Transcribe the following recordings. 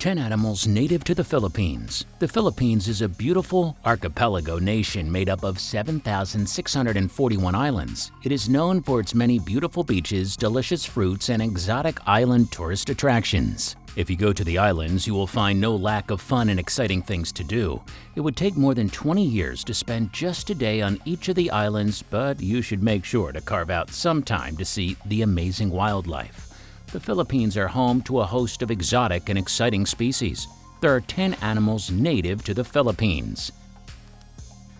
10 animals native to the Philippines. The Philippines is a beautiful archipelago nation made up of 7,641 islands. It is known for its many beautiful beaches, delicious fruits, and exotic island tourist attractions. If you go to the islands, you will find no lack of fun and exciting things to do. It would take more than 20 years to spend just a day on each of the islands, but you should make sure to carve out some time to see the amazing wildlife. The Philippines are home to a host of exotic and exciting species. There are 10 animals native to the Philippines.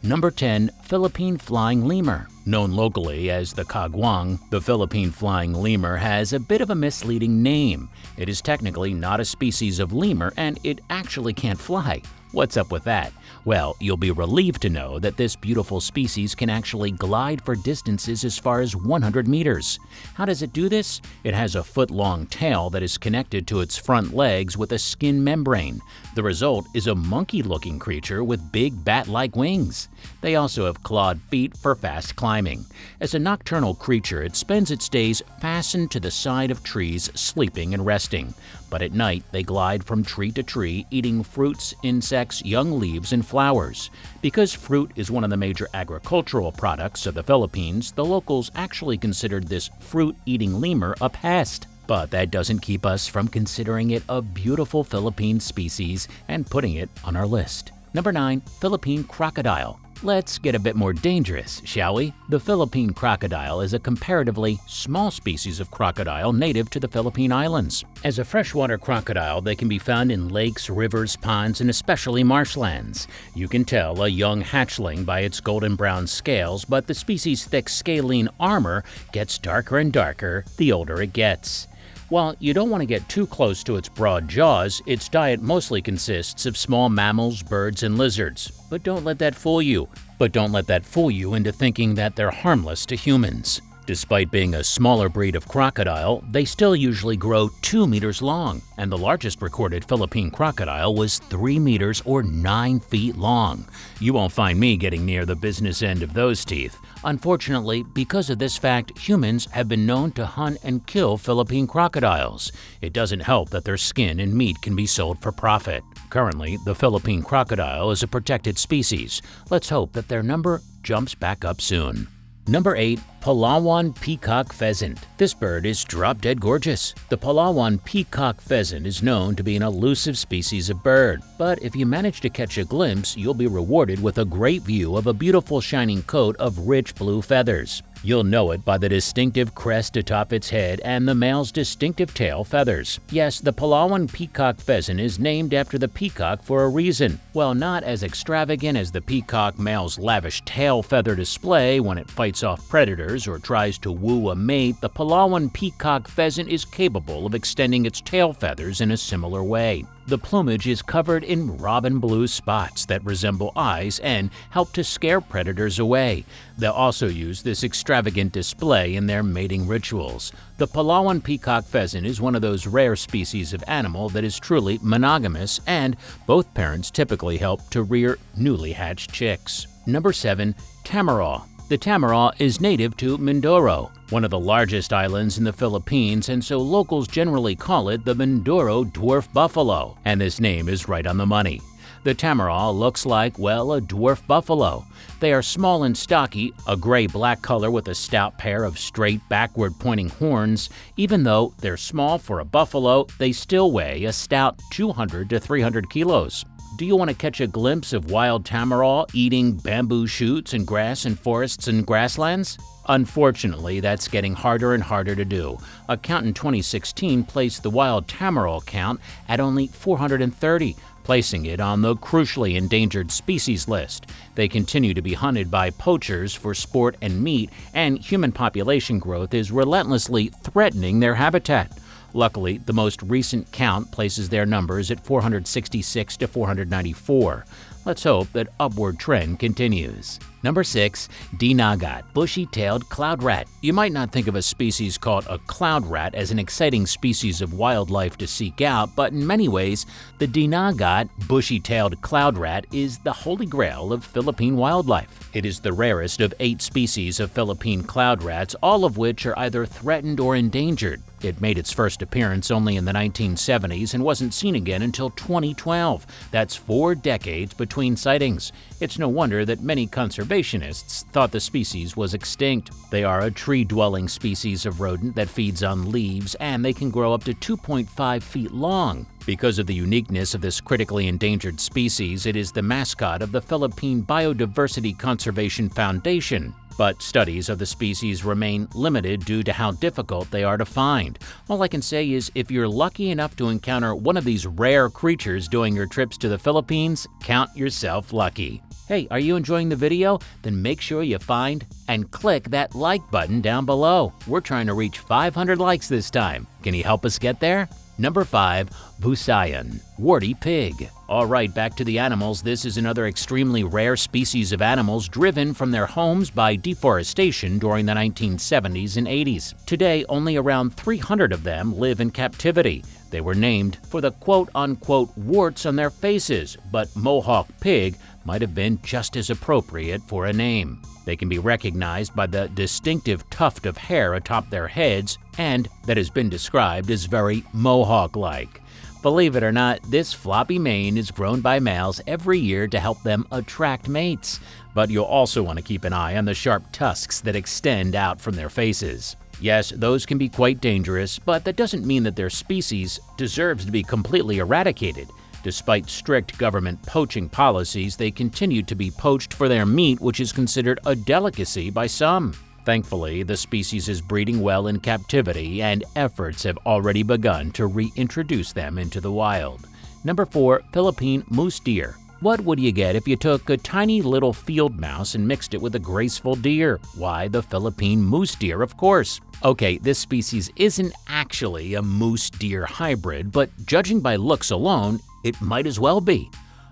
Number 10. Philippine Flying Lemur. Known locally as the Kagwang, the Philippine flying lemur has a bit of a misleading name. It is technically not a species of lemur and it actually can't fly. What's up with that? Well, you'll be relieved to know that this beautiful species can actually glide for distances as far as 100 meters. How does it do this? It has a foot-long tail that is connected to its front legs with a skin membrane. The result is a monkey-looking creature with big bat-like wings. They also have clawed feet for fast climbing. As a nocturnal creature, it spends its days fastened to the side of trees, sleeping and resting. But at night, they glide from tree to tree, eating fruits, insects, young leaves, and flowers. Because fruit is one of the major agricultural products of the Philippines, the locals actually considered this fruit-eating lemur a pest. But that doesn't keep us from considering it a beautiful Philippine species and putting it on our list. Number 9. Philippine Crocodile. Let's get a bit more dangerous, shall we? The Philippine crocodile is a comparatively small species of crocodile native to the Philippine Islands. As a freshwater crocodile, they can be found in lakes, rivers, ponds, and especially marshlands. You can tell a young hatchling by its golden brown scales, but the species' thick scalene armor gets darker and darker the older it gets. While you don't want to get too close to its broad jaws, its diet mostly consists of small mammals, birds, and lizards. But don't let that fool you. Into thinking that they're harmless to humans. Despite being a smaller breed of crocodile, they still usually grow 2 meters long, and the largest recorded Philippine crocodile was 3 meters or 9 feet long. You won't find me getting near the business end of those teeth. Unfortunately, because of this fact, humans have been known to hunt and kill Philippine crocodiles. It doesn't help that their skin and meat can be sold for profit. Currently, the Philippine crocodile is a protected species. Let's hope that their number jumps back up soon. Number 8. Palawan Peacock Pheasant. This bird is drop-dead gorgeous. The Palawan peacock pheasant is known to be an elusive species of bird, but if you manage to catch a glimpse, you'll be rewarded with a great view of a beautiful shining coat of rich blue feathers. You'll know it by the distinctive crest atop its head and the male's distinctive tail feathers. Yes, the Palawan peacock pheasant is named after the peacock for a reason. While not as extravagant as the peacock male's lavish tail feather display when it fights off predators or tries to woo a mate, the Palawan peacock pheasant is capable of extending its tail feathers in a similar way. The plumage is covered in robin blue spots that resemble eyes and help to scare predators away. They'll also use this extravagant display in their mating rituals. The Palawan peacock pheasant is one of those rare species of animal that is truly monogamous, and both parents typically help to rear newly hatched chicks. Number 7. Tamaraw. The tamaraw is native to Mindoro, one of the largest islands in the Philippines, and so locals generally call it the Mindoro dwarf buffalo, and this name is right on the money. The tamaraw looks like, well, a dwarf buffalo. They are small and stocky, a gray-black color with a stout pair of straight, backward-pointing horns. Even though they're small for a buffalo, they still weigh a stout 200 to 300 kilos. Do you want to catch a glimpse of wild tamaraw eating bamboo shoots and grass in forests and grasslands? Unfortunately, that's getting harder and harder to do. A count in 2016 placed the wild tamaraw count at only 430, placing it on the crucially endangered species list. They continue to be hunted by poachers for sport and meat, and human population growth is relentlessly threatening their habitat. Luckily, the most recent count places their numbers at 466 to 494. Let's hope that upward trend continues. Number 6. Dinagat, bushy-tailed cloud rat. You might not think of a species called a cloud rat as an exciting species of wildlife to seek out, but in many ways, the Dinagat, bushy-tailed cloud rat is the holy grail of Philippine wildlife. It is the rarest of 8 species of Philippine cloud rats, all of which are either threatened or endangered. It made its first appearance only in the 1970s and wasn't seen again until 2012. That's 4 decades between sightings. It's no wonder that many conservationists thought the species was extinct. They are a tree-dwelling species of rodent that feeds on leaves, and they can grow up to 2.5 feet long. Because of the uniqueness of this critically endangered species, it is the mascot of the Philippine Biodiversity Conservation Foundation. But studies of the species remain limited due to how difficult they are to find. All I can say is if you're lucky enough to encounter one of these rare creatures during your trips to the Philippines, count yourself lucky. Hey, are you enjoying the video? Then make sure you find and click that like button down below. We're trying to reach 500 likes this time. Can you help us get there? Number 5. Busayan, warty pig. Alright, back to the animals. This is another extremely rare species of animals driven from their homes by deforestation during the 1970s and 80s. Today, only around 300 of them live in captivity. They were named for the quote-unquote warts on their faces, but Mohawk pig might have been just as appropriate for a name. They can be recognized by the distinctive tuft of hair atop their heads, and that has been described as very Mohawk-like. Believe it or not, this floppy mane is grown by males every year to help them attract mates. But you'll also want to keep an eye on the sharp tusks that extend out from their faces. Yes, those can be quite dangerous, but that doesn't mean that their species deserves to be completely eradicated. Despite strict government poaching policies, they continue to be poached for their meat, which is considered a delicacy by some. Thankfully, the species is breeding well in captivity, and efforts have already begun to reintroduce them into the wild. Number 4. Philippine moose deer. What would you get if you took a tiny little field mouse and mixed it with a graceful deer? Why, the Philippine moose deer, of course. Okay, this species isn't actually a moose-deer hybrid, but judging by looks alone, it might as well be.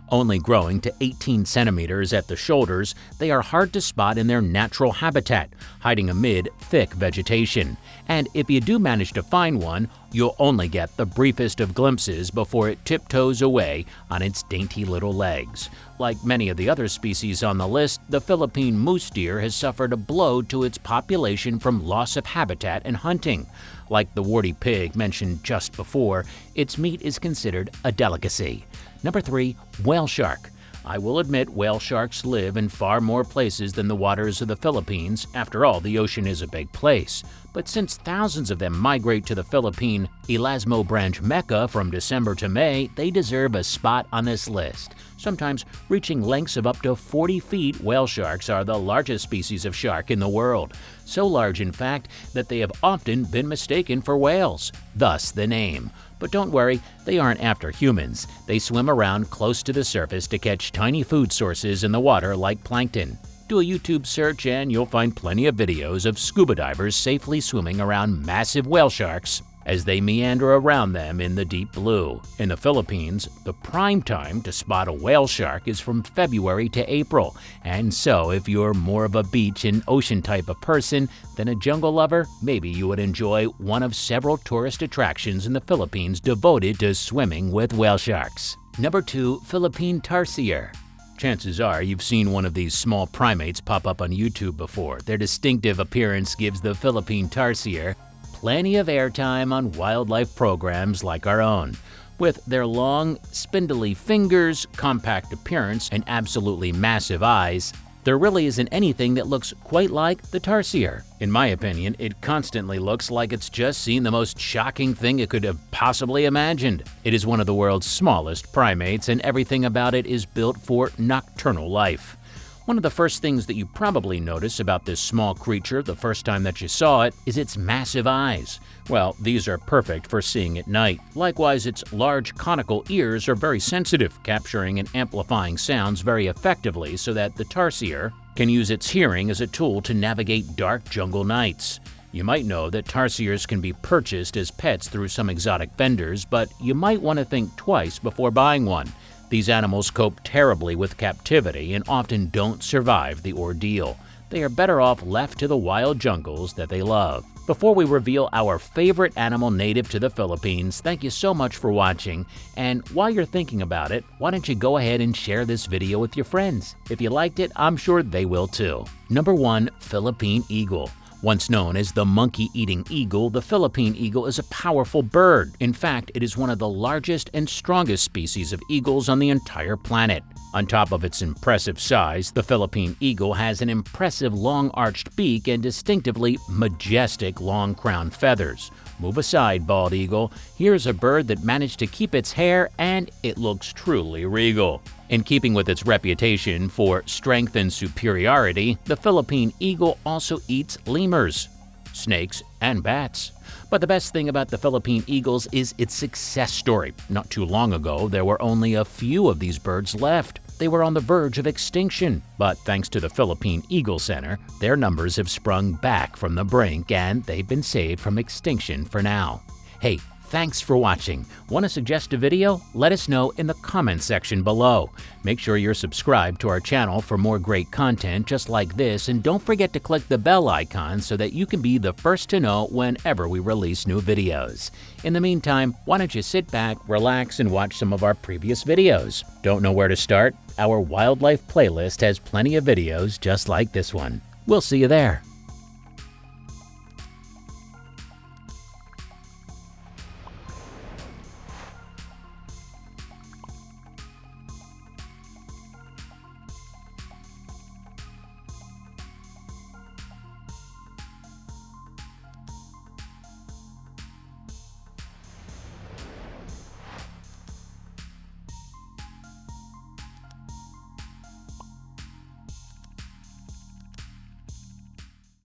Only growing to 18 centimeters at the shoulders, they are hard to spot in their natural habitat, hiding amid thick vegetation. And if you do manage to find one, you'll only get the briefest of glimpses before it tiptoes away on its dainty little legs. Like many of the other species on the list, the Philippine moose deer has suffered a blow to its population from loss of habitat and hunting. Like the warty pig mentioned just before, its meat is considered a delicacy. Number 3. Whale shark. I will admit whale sharks live in far more places than the waters of the Philippines. After all, the ocean is a big place. But since thousands of them migrate to the Philippine Elasmo Branch Mecca from December to May, they deserve a spot on this list. Sometimes reaching lengths of up to 40 feet, whale sharks are the largest species of shark in the world. So large, in fact, that they have often been mistaken for whales, thus the name. But don't worry, they aren't after humans. They swim around close to the surface to catch tiny food sources in the water like plankton. Do a YouTube search and you'll find plenty of videos of scuba divers safely swimming around massive whale sharks as they meander around them in the deep blue. In the Philippines, the prime time to spot a whale shark is from February to April, and so if you're more of a beach and ocean type of person than a jungle lover, maybe you would enjoy one of several tourist attractions in the Philippines devoted to swimming with whale sharks. Number 2. Philippine tarsier. Chances are you've seen one of these small primates pop up on YouTube before. Their distinctive appearance gives the Philippine tarsier plenty of airtime on wildlife programs like our own. With their long, spindly fingers, compact appearance, and absolutely massive eyes, there really isn't anything that looks quite like the tarsier. In my opinion, it constantly looks like it's just seen the most shocking thing it could have possibly imagined. It is one of the world's smallest primates, and everything about it is built for nocturnal life. One of the first things that you probably notice about this small creature the first time that you saw it is its massive eyes. Well, these are perfect for seeing at night. Likewise, its large conical ears are very sensitive, capturing and amplifying sounds very effectively so that the tarsier can use its hearing as a tool to navigate dark jungle nights. You might know that tarsiers can be purchased as pets through some exotic vendors, but you might want to think twice before buying one. These animals cope terribly with captivity and often don't survive the ordeal. They are better off left to the wild jungles that they love. Before we reveal our favorite animal native to the Philippines, thank you so much for watching. And while you're thinking about it, why don't you go ahead and share this video with your friends? If you liked it, I'm sure they will too. Number 1. Philippine eagle. Once known as the monkey-eating eagle, the Philippine eagle is a powerful bird. In fact, it is one of the largest and strongest species of eagles on the entire planet. On top of its impressive size, the Philippine eagle has an impressive long-arched beak and distinctively majestic long crown feathers. Move aside, bald eagle. Here's a bird that managed to keep its hair, and it looks truly regal. In keeping with its reputation for strength and superiority, the Philippine eagle also eats lemurs, snakes, and bats. But the best thing about the Philippine eagles is its success story. Not too long ago, there were only a few of these birds left. They were on the verge of extinction, but thanks to the Philippine Eagle Center, their numbers have sprung back from the brink and they've been saved from extinction for now. Hey, thanks for watching. Want to suggest a video? Let us know in the comment section below. Make sure you're subscribed to our channel for more great content just like this, and don't forget to click the bell icon so that you can be the first to know whenever we release new videos. In the meantime, why don't you sit back, relax, and watch some of our previous videos. Don't know where to start? Our wildlife playlist has plenty of videos just like this one. We'll see you there.